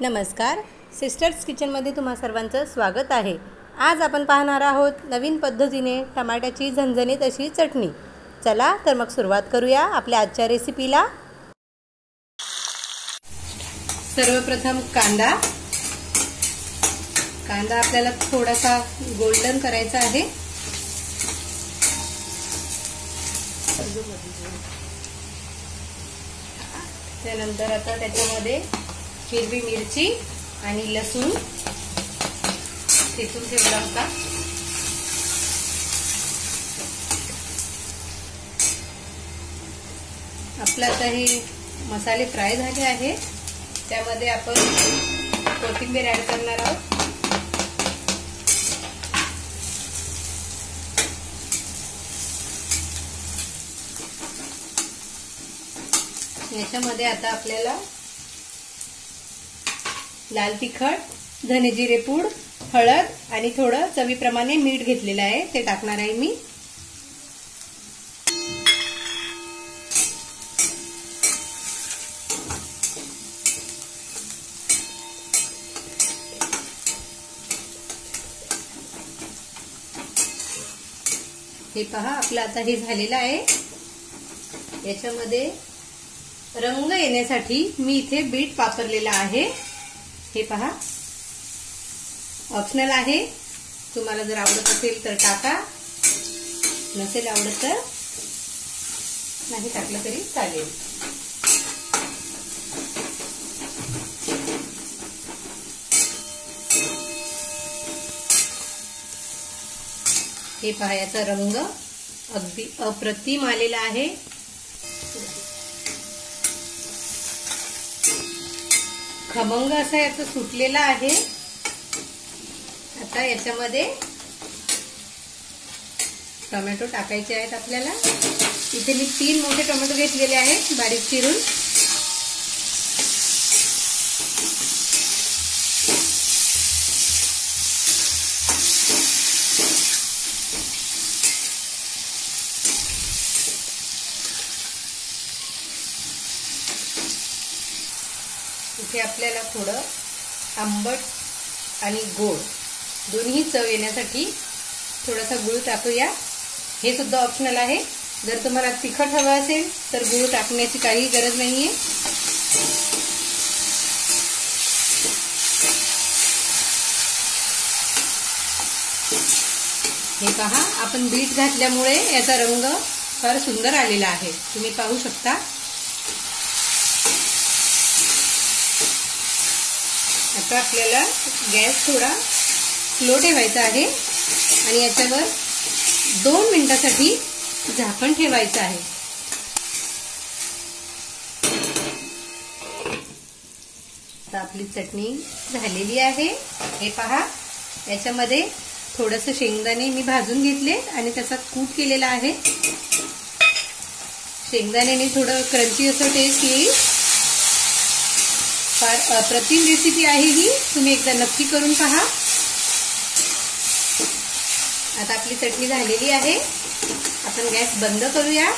नमस्कार, सिस्टर्स किचनमध्ये तुम्हा सर्वांचं स्वागत आहे। आज आपण पाहणार आहोत नवीन पद्धतीने टमाट्याची झणझणीत अशी चटणी। चला तर मग सुरुवात करूया आपल्या आजच्या रेसिपीला। सर्वप्रथम कांदा आपल्याला थोडासा गोल्डन करायचा आहे। त्यानंतर आता त्याच्यामध्ये हिरवी मिरची आणि लसूण ठेचून ठेवला होता। आपला आता हे मसाले फ्राय झाले आहे। त्यामध्ये आपण कोथिंबीर ऍड करणार आहोत। याच्यामध्ये आता आपल्याला लाल तिखट, धने जिरे पूड, हळद आणि थोडं चवीप्रमाणे मीठ घेतलेलं आहे, ते टाकणार आहे मी। हे पहा, आपलं आता हे झालेलं आहे। याच्यामध्ये रंग येण्यासाठी मी इथे बीट वापरलेला आहे। हे पहा, ऑप्शनल आहे, तुम्हाला जर आवडत असेल तर टाका, नसेल आवडत तर नाही टाकलं तरी चालेल। हे पहा, याचा रंग अगदी अप्रतिम आलेला आहे। खमंग असं याचं सुटलेलं आहे। आता याच्यामध्ये टोमॅटो टाकायचे आहेत आपल्याला। इथे मी 3 मोठे टोमॅटो घेतलेले आहेत बारीक चिरून। इथे आपल्याला थोडं आंबट आणि गोड दोन्ही चव येण्यासाठी थोडासा गूळ टाकूया। हे सुद्धा ऑप्शनल आहे, जर तुम्हाला तिखट हवं असेल तर गूळ टाकण्याची काही गरज नाहीये। हे पहा, आपण बीट घातल्यामुळे याचा रंग फार सुंदर आलेला आहे, तुम्ही पाहू शकता। आता आपल्याला गॅस थोडा स्लो ठेवायचा आहे आणि याच्यावर 2 मिनिटांसाठी झाकण ठेवायचं आहे। आता आपली चटणी झालेली आहे। हे पहा, याच्यामध्ये थोडंसं शेंगदाणे मी भाजून घेतले आणि त्याचा कूट केलेला आहे। शेंगदाण्याने थोडं क्रंची असं टेस्ट येईल। फार अप्रतिम रेसिपी आहे ही, तुम्ही एकदा नक्की करून पहा। आता आपली चटणी झालेली आहे, आपण गॅस बंद करूया।